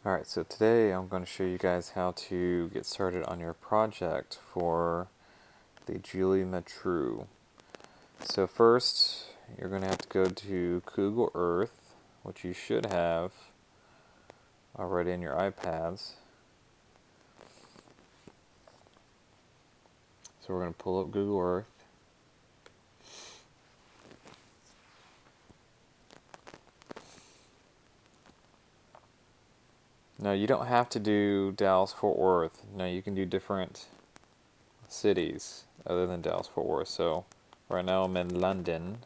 Alright, so today I'm going to show you guys how to get started on your project for the Julie Mehretu. So first, you're going to have to go to Google Earth, which you should have already in your iPads. So we're going to pull up Google Earth. Now you don't have to do Dallas-Fort Worth. Now you can do different cities other than Dallas-Fort Worth. So right now I'm in London.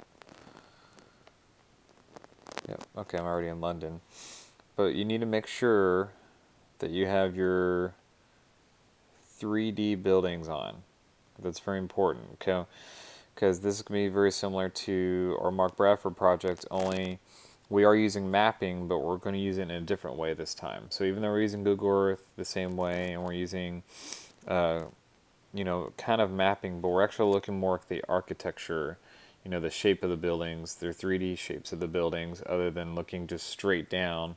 Yep, okay, I'm already in London. But you need to make sure that you have your 3D buildings on. That's very important, okay? Because this is going to be very similar to our Mark Bradford project, only we are using mapping, but we're going to use it in a different way this time. So even though we're using Google Earth the same way, and we're using, kind of mapping, but we're actually looking more at the architecture, the shape of the buildings, their 3D shapes of the buildings, other than looking just straight down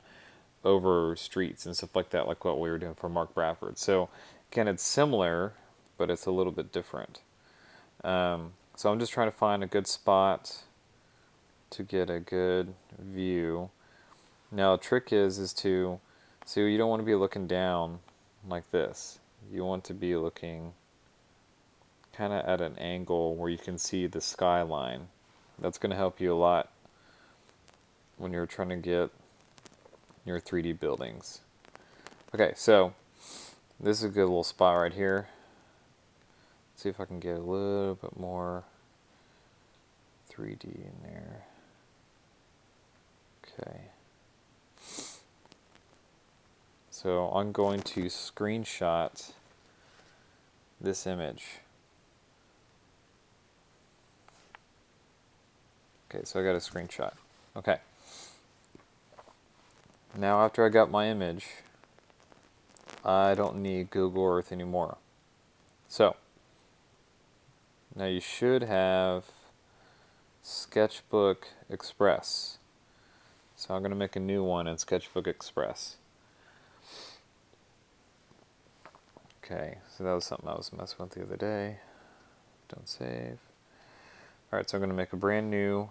over streets and stuff like that, like what we were doing for Mark Bradford. So again, it's similar, but it's a little bit different. So I'm just trying to find a good spot to get a good view. Now the trick is to, so you don't want to be looking down like this. You want to be looking kind of at an angle where you can see the skyline. That's going to help you a lot when you're trying to get your 3D buildings. Okay, so this is a good little spot right here. See if I can get a little bit more 3D in there. Okay. So I'm going to screenshot this image. Okay, so I got a screenshot. Okay. Now after I got my image, I don't need Google Earth anymore. So, now you should have Sketchbook Express. So I'm going to make a new one in Sketchbook Express. Okay, so that was something I was messing with the other day. Don't save. Alright, so I'm going to make a brand new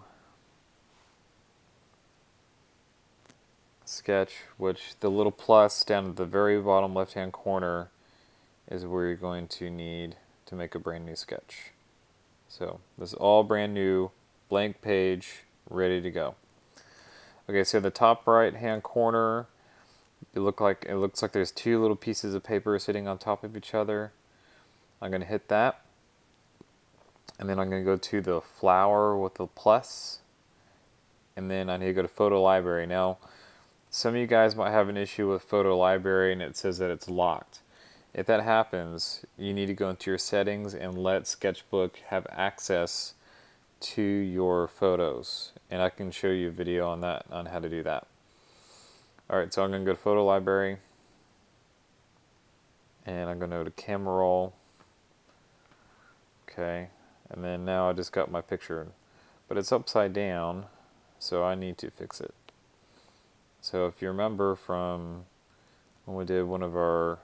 sketch, which the little plus down at the very bottom left hand corner is where you're going to need to make a brand new sketch. So this is all brand new, blank page, ready to go. Okay, so the top right hand corner, it looks like there's two little pieces of paper sitting on top of each other. I'm going to hit that, and then I'm going to go to the flower with the plus, and then I need to go to Photo Library. Now, some of you guys might have an issue with Photo Library and it says that it's locked. If that happens, you need to go into your settings and let Sketchbook have access to your photos. And I can show you a video on that, on how to do that. Alright, so I'm going to go to Photo Library. And I'm going to go to Camera Roll. Okay, and then now I just got my picture. But it's upside down, so I need to fix it. So if you remember from when we did one of our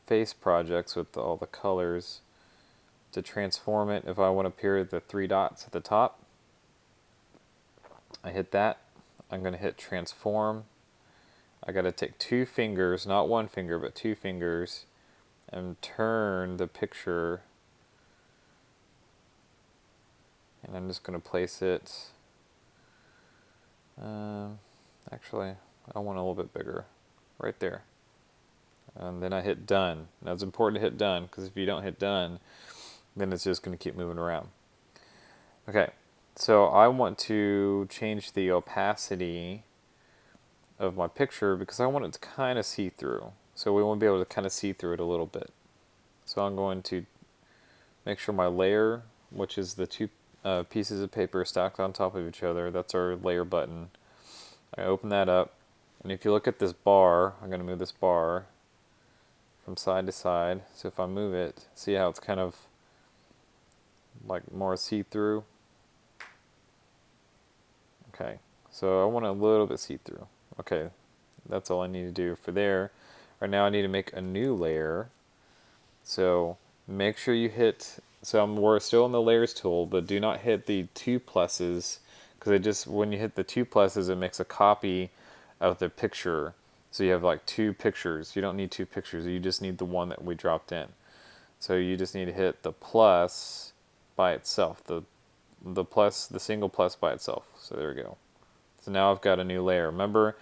face projects with all the colors, to transform it, if I want to appear the three dots at the top, I hit that. I'm going to hit transform. I got to take two fingers, not one finger, but two fingers, and turn the picture. And I'm just going to place it. Actually, I want a little bit bigger, right there. And then I hit done. Now it's important to hit done, because if you don't hit done, then it's just going to keep moving around. Okay, so I want to change the opacity of my picture because I want it to kind of see through. So we want to be able to kind of see through it a little bit. So I'm going to make sure my layer, which is the two pieces of paper stacked on top of each other, that's our layer button. I open that up, and if you look at this bar, I'm going to move this bar from side to side. So if I move it, see how it's kind of like more see-through? Okay, so I want a little bit see-through. Okay, That's all I need to do for there. Right now I need to make a new layer. So make sure you hit, we're still in the layers tool, but do not hit the two pluses, because it just, when you hit the two pluses, it makes a copy of the picture. So you have like two pictures. You don't need two pictures. You just need the one that we dropped in. So you just need to hit the plus by itself, the single plus by itself. So there we go. So now I've got a new layer. Remember,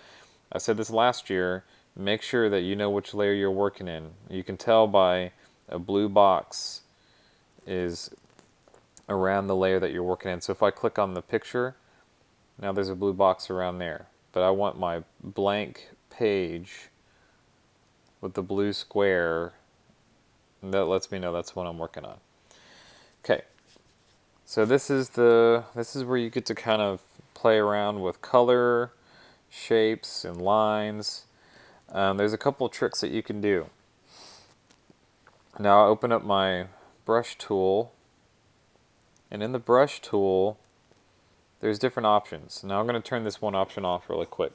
I said this last year, make sure that you know which layer you're working in. You can tell by a blue box is around the layer that you're working in. So if I click on the picture, now there's a blue box around there. But I want my blank page with the blue square. And that lets me know that's what I'm working on. Okay. So this is where you get to kind of play around with color, shapes, and lines. There's a couple tricks that you can do. Now I'll open up my brush tool, and in the brush tool there's different options. Now I'm going to turn this one option off really quick.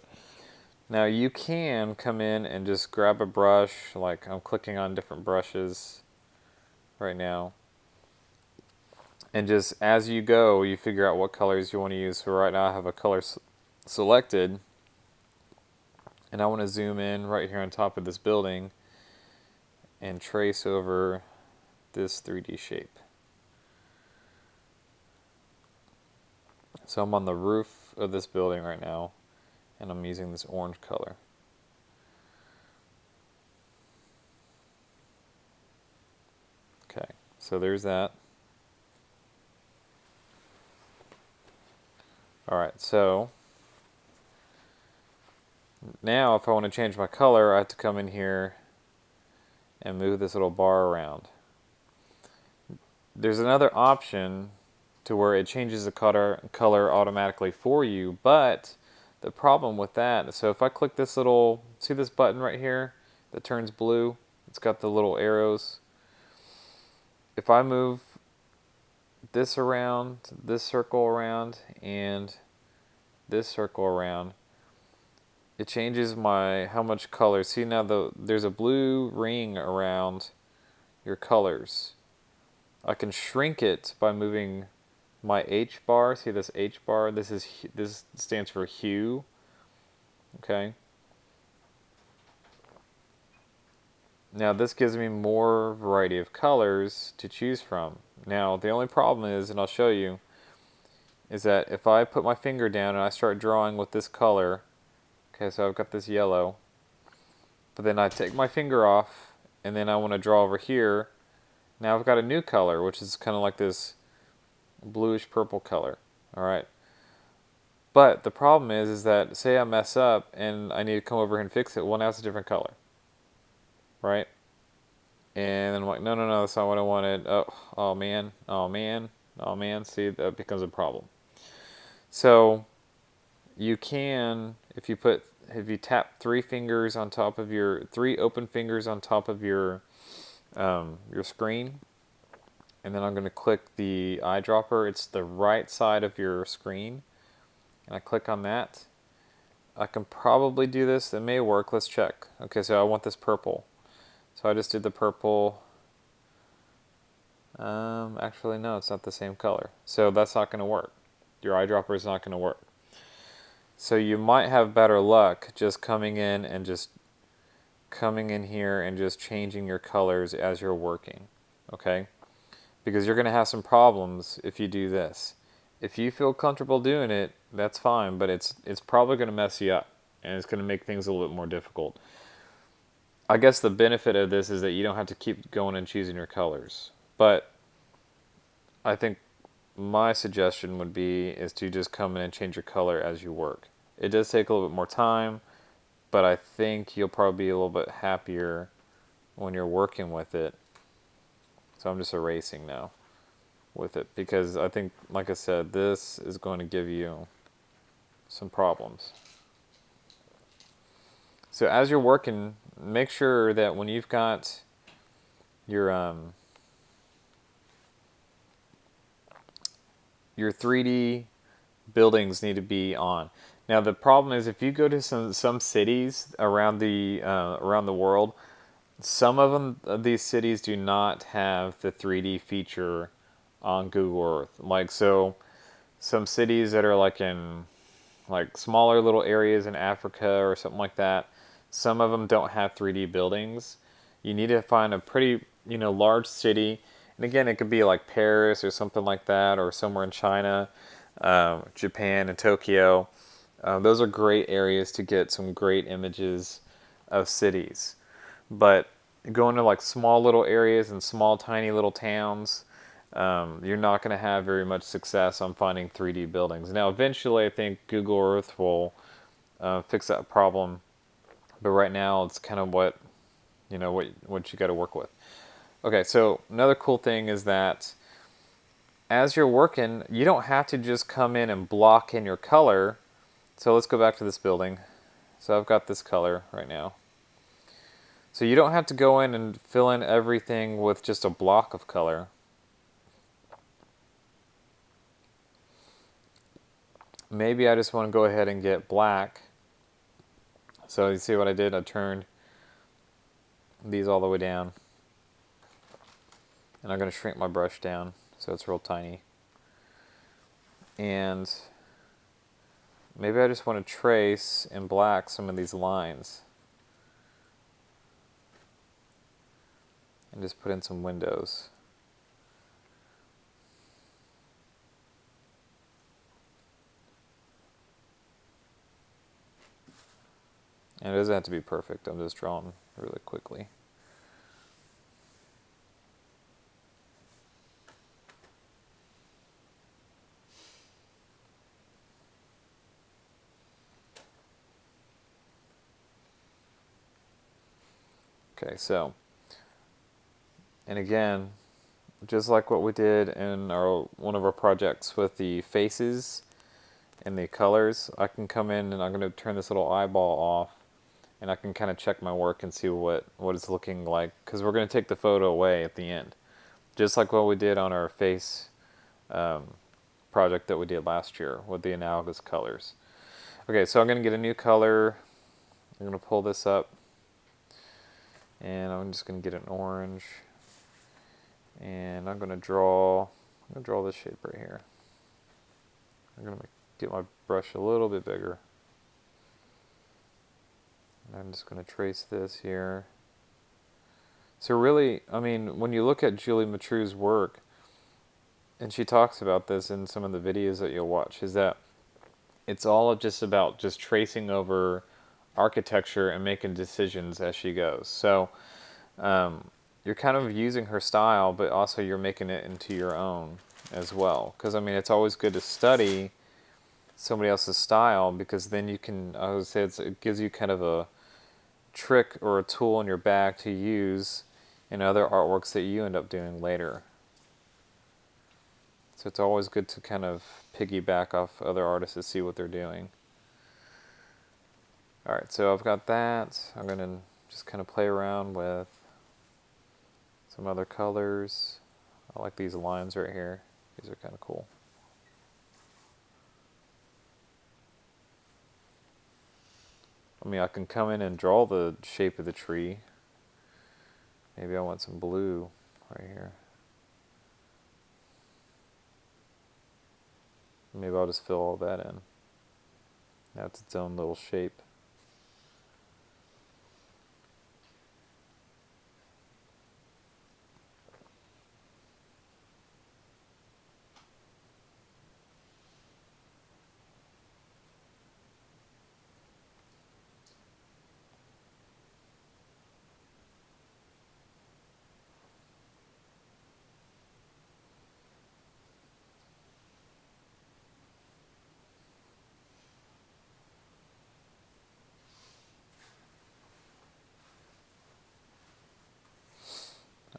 Now you can come in and just grab a brush, like I'm clicking on different brushes right now, and just as you go you figure out what colors you want to use. So right now I have a color selected, and I want to zoom in right here on top of this building and trace over this 3D shape. So I'm on the roof of this building right now, and I'm using this orange color. Okay, so there's that. Alright, so now if I want to change my color, I have to come in here and move this little bar around. There's another option to where it changes the color automatically for you, but the problem with that, so if I click this little, see this button right here that turns blue? It's got the little arrows. If I move this around, this circle around, and this circle around, it changes how much color. See now there's a blue ring around your colors. I can shrink it by moving my H bar. See this H bar? This stands for hue. Okay. Now this gives me more variety of colors to choose from. Now the only problem is, and I'll show you, is that if I put my finger down and I start drawing with this color, okay, so I've got this yellow, but then I take my finger off and then I want to draw over here. Now I've got a new color, which is kind of like this bluish purple color. Alright. But the problem is that say I mess up and I need to come over here and fix it, well now it's a different color. Right? And then I'm like, no, that's not what I wanted. Oh man, see, that becomes a problem. So you can, if you tap three open fingers on top of your screen, and then I'm going to click the eyedropper. It's the right side of your screen, and I click on that. I can probably do this. It may work. Let's check. Okay, so I want this purple. So I just did the purple. Actually, no, it's not the same color. So that's not going to work. Your eyedropper is not going to work. So you might have better luck just coming in here and just changing your colors as you're working. Okay? Because you're going to have some problems if you do this. If you feel comfortable doing it, that's fine, but it's probably going to mess you up, and it's going to make things a little bit more difficult. I guess the benefit of this is that you don't have to keep going and choosing your colors. But I think my suggestion would be is to just come in and change your color as you work. It does take a little bit more time, but I think you'll probably be a little bit happier when you're working with it. So I'm just erasing now with it, because I think, like I said, this is going to give you some problems. So as you're working, make sure that when you've got your 3D buildings need to be on. Now the problem is if you go to some cities around the world, some of them these cities do not have the 3D feature on Google Earth. Like so, some cities that are like in like smaller little areas in Africa or something like that, some of them don't have 3D buildings. You need to find a pretty large city, and again it could be like Paris or something like that, or somewhere in China, Japan and Tokyo. Those are great areas to get some great images of cities. But going to like small little areas and small tiny little towns, you're not going to have very much success on finding 3D buildings. Now eventually I think Google Earth will fix that problem, but right now it's kind of what you got to work with. Okay, so another cool thing is that as you're working, you don't have to just come in and block in your color. So let's go back to this building. So I've got this color right now. So you don't have to go in and fill in everything with just a block of color. Maybe I just want to go ahead and get black. So you see what I did? I turned these all the way down. And I'm going to shrink my brush down so it's real tiny. And maybe I just want to trace in black some of these lines. And just put in some windows. And it doesn't have to be perfect, I'm just drawing really quickly. Okay, so, and again, just like what we did in one of our projects with the faces and the colors, I can come in and I'm going to turn this little eyeball off, and I can kind of check my work and see what it's looking like, because we're going to take the photo away at the end, just like what we did on our face project that we did last year with the analogous colors. Okay, so I'm going to get a new color. I'm going to pull this up, and I'm just going to get an orange, and I'm going to draw this shape right here. I'm going to get my brush a little bit bigger. And I'm just going to trace this here. So really, I mean, when you look at Julie Mehretu's work, and she talks about this in some of the videos that you'll watch, is that it's all just about just tracing over architecture and making decisions as she goes. So you're kind of using her style, but also you're making it into your own as well. Because I mean, it's always good to study somebody else's style, because then you can, I would say, it gives you kind of a trick or a tool in your bag to use in other artworks that you end up doing later. So it's always good to kind of piggyback off other artists to see what they're doing. Alright, so I've got that. I'm going to just kind of play around with some other colors. I like these lines right here. These are kind of cool. I mean, I can come in and draw the shape of the tree. Maybe I want some blue right here. Maybe I'll just fill all that in. Now it's its own little shape.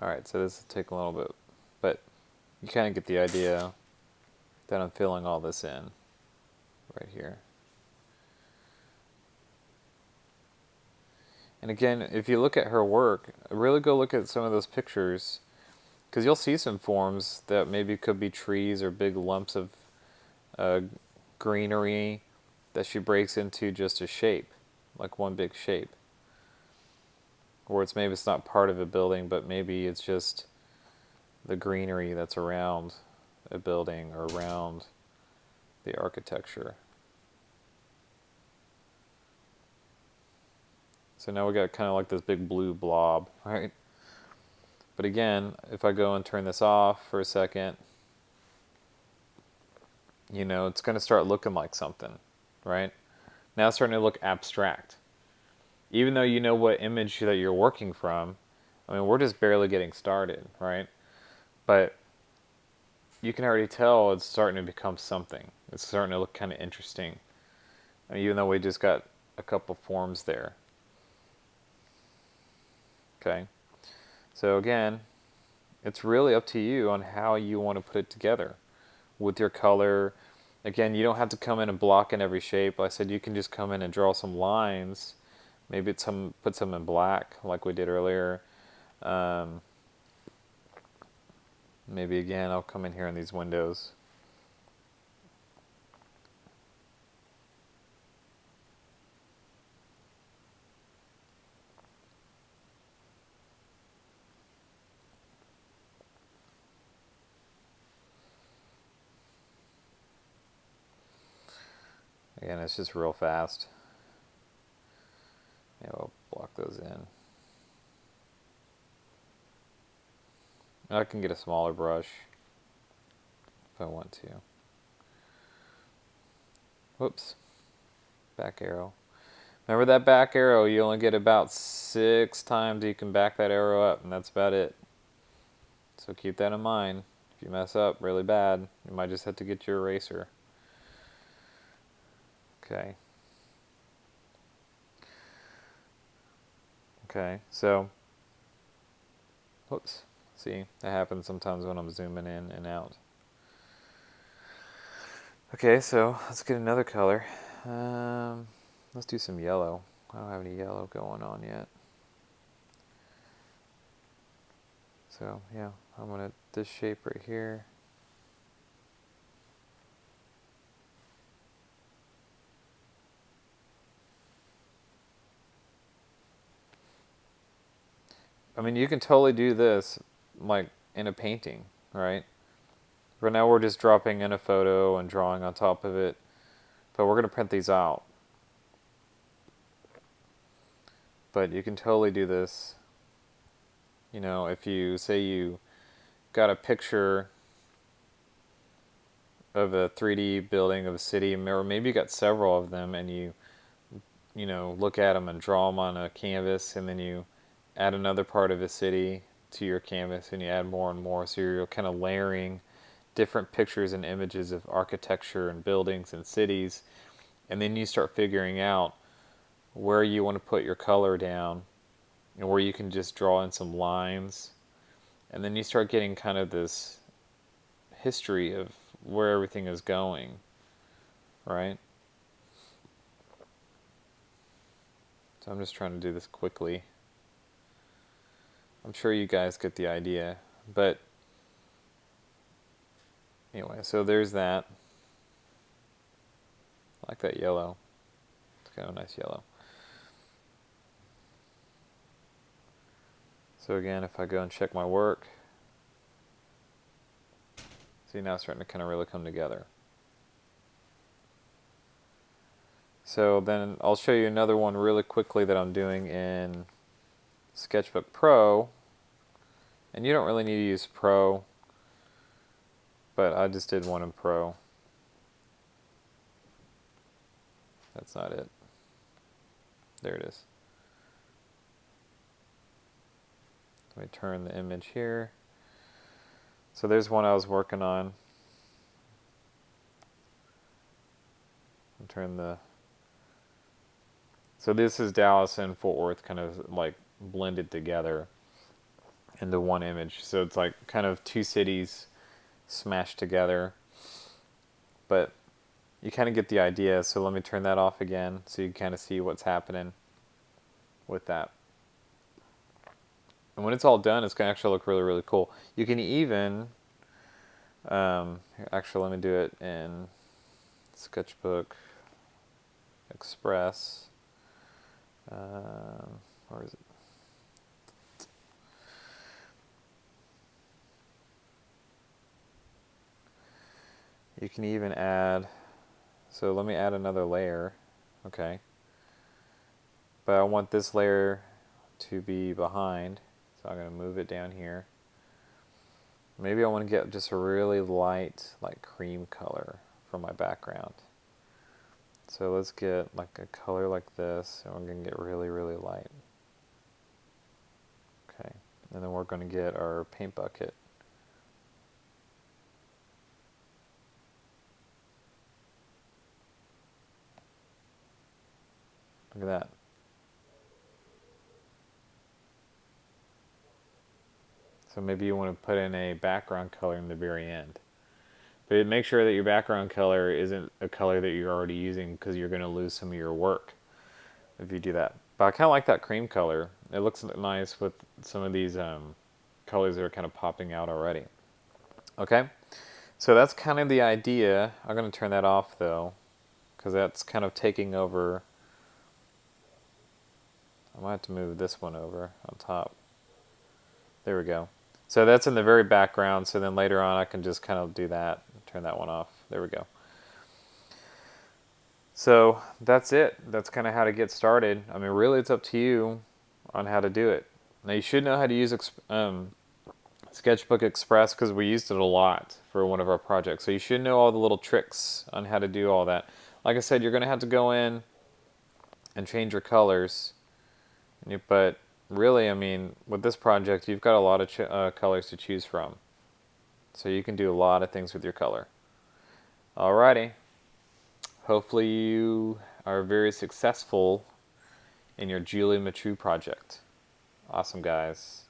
Alright, so this will take a little bit, but you kind of get the idea that I'm filling all this in right here. And again, if you look at her work, really go look at some of those pictures, because you'll see some forms that maybe could be trees or big lumps of greenery that she breaks into just a shape, like one big shape. Or maybe it's not part of a building, but maybe it's just the greenery that's around a building or around the architecture. So now we got kind of like this big blue blob, right? But again, if I go and turn this off for a second, it's going to start looking like something, right? Now it's starting to look abstract. Even though you know what image that you're working from, I mean, we're just barely getting started, right? But you can already tell it's starting to become something. It's starting to look kind of interesting. I mean, even though we just got a couple forms there. Okay. So again, it's really up to you on how you want to put it together with your color. Again, you don't have to come in and block in every shape. Like I said, you can just come in and draw some lines. Maybe put some in black like we did earlier. Maybe again, I'll come in here in these windows. Again, it's just real fast. Yeah, we'll block those in. I can get a smaller brush if I want to. Whoops. Back arrow. Remember that back arrow, you only get about 6 times you can back that arrow up, and that's about it. So keep that in mind. If you mess up really bad, you might just have to get your eraser. Okay. Okay, so, whoops. See, that happens sometimes when I'm zooming in and out. Okay, so let's get another color. Let's do some yellow. I don't have any yellow going on yet. So yeah, I'm gonna this shape right here. I mean, you can totally do this like in a painting, right? Right now we're just dropping in a photo and drawing on top of it, but we're gonna print these out. But you can totally do this. If you say you got a picture of a 3D building of a city, or maybe you got several of them, and you look at them and draw them on a canvas, and then you add another part of a city to your canvas, and you add more and more, so you're kind of layering different pictures and images of architecture and buildings and cities, and then you start figuring out where you want to put your color down and where you can just draw in some lines, and then you start getting kind of this history of where everything is going, right? So I'm just trying to do this quickly. I'm sure you guys get the idea, but anyway, so there's that. I like that yellow. It's kind of a nice yellow. So again, if I go and check my work, see, now it's starting to kind of really come together. So then I'll show you another one really quickly that I'm doing in Sketchbook Pro. And you don't really need to use Pro, but I just did one in Pro. That's not it. There it is. Let me turn the image here. So there's one I was working on. I'll turn the... So this is Dallas and Fort Worth kind of like blended together into one image. So it's like kind of two cities smashed together. But you kind of get the idea. So let me turn that off again so you kind of see what's happening with that. And when it's all done, it's going to actually look really, really cool. You can even... actually, let me do it in Sketchbook. Express. Where is it? You can even add, so let me add another layer, okay. But I want this layer to be behind, so I'm going to move it down here. Maybe I want to get just a really light, like cream color for my background. So let's get like a color like this, and we're going to get really, really light. Okay, and then we're going to get our paint bucket. Look at that. So maybe you want to put in a background color in the very end. But make sure that your background color isn't a color that you're already using, because you're going to lose some of your work if you do that. But I kind of like that cream color. It looks nice with some of these colors that are kind of popping out already. Okay, so that's kind of the idea. I'm going to turn that off though, because that's kind of taking over. I might have to move this one over on top. There we go. So that's in the very background, so then later on I can just kind of do that, turn that one off. There we go. So that's it. That's kind of how to get started. I mean, really it's up to you on how to do it. Now you should know how to use Sketchbook Express, because we used it a lot for one of our projects. So you should know all the little tricks on how to do all that. Like I said, you're going to have to go in and change your colors. But really, I mean, with this project, you've got a lot of colors to choose from. So you can do a lot of things with your color. Alrighty. Hopefully you are very successful in your Julie Mehretu project. Awesome, guys.